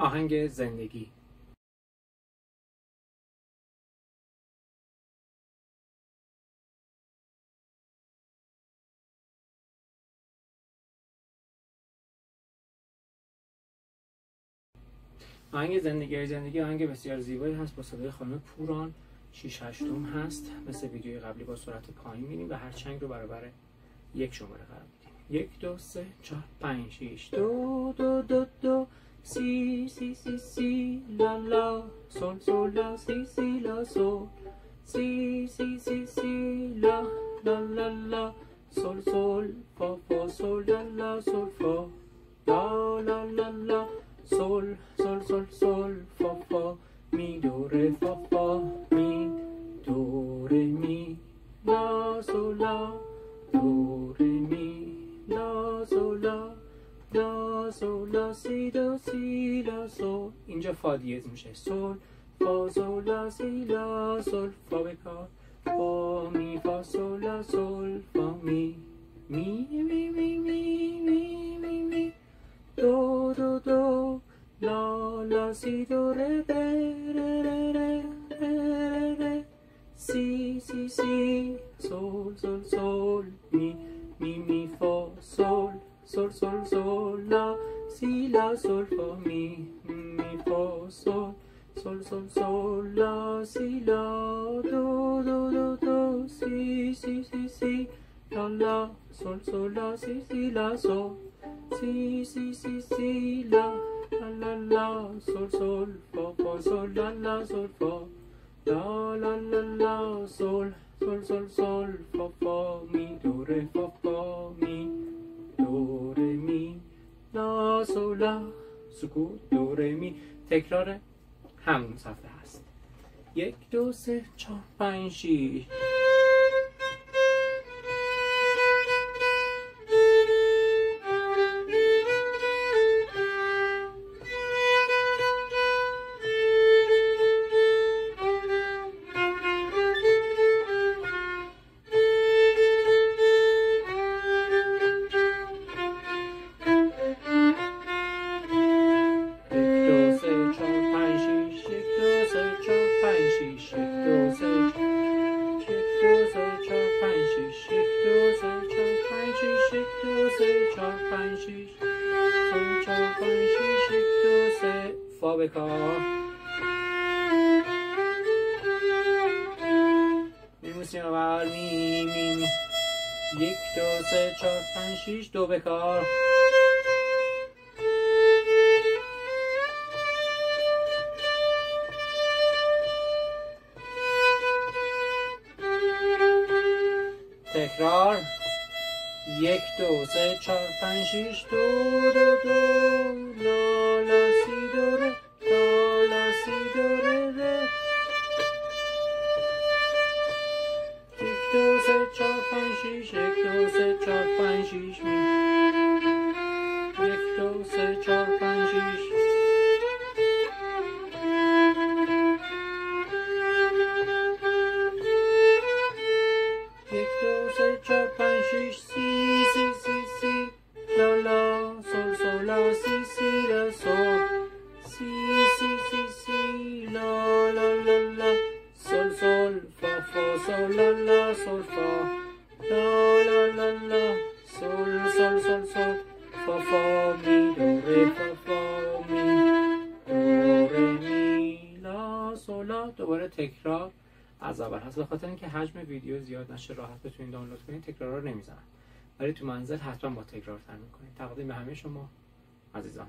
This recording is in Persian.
آهنگ زندگی. آهنگ زندگی آهنگ بسیار زیبایی هست با صدای خانم پوران. 6/8 هست. مثل ویدیوی قبلی با سرعت پایین میریم و هر چنگ رو برابر یک شماره قرار میدیم. 1 2 3 4 5 6 دو دو دو دو سی سی سی سی لا لا سول سول لا سی سی لا سول سی سی سی سی لا لا لا لا سول سول فا فا سول لا لا سول فا لا لا لا لا سول سول سول سول فا فا می دو ره فا فا می دو ره می لا سول لا دو ره می لا سول لا لا سول لا سی دو سی لا سول. اینجا فا دیز میشه. سول فا سول لا سی لا سول فا بکار فا می فا سول لا سول فا می می می می می می می می دو دو دو لا لا سی دو ره ره ره ره ره ره سی سی سی سول سول سول می می می فا سول سول سول سول لا سی لا سول فا می می فا سول سول سول سول لا سی لا دو دو دو دو سی سی سی سی لا لا سول سول لا سی سی لا سول سی سی سی سی لا لا لا لا سول سول فا فا سول لا لا سول فا لا لا لا لا سول سول سول سول فا فا می دو ره فا فا می دو ره می لا سول لا سکوت دو ره می. تکرار همون صفحه هست. 1 2 3 4 5 6 فا بکار میموسیم اول می می می 1 2 3 4 5 6 دو بکار تکرار 1 2 3 4 5 6 دو دو دو لا لا سی دو ره لا لا سی دو ره ره 1 2 3 4 5 6 1 2 3 4 5 6 می 1 2 3 4 5 6 1 2 3 4 5 6 سی سی سی سی لا لا سول سول لا سی سی لا سول سی سی سی سی لا لا لا لا سول سول فا فا سول لا لا سول فا لا لا لا لا سول سول سول سول فا فا می دو ره فا فا می دو ره می لا سول لا. دوباره تکرار از اول هست. به خاطر اینکه حجم ویدیو زیاد نشه راحت بتونید دانلود کنید تکرارا رو نمیزنم، ولی تو منزل حتما با تکرار تمرین کنید. تقدیم به همه شما عزیزان.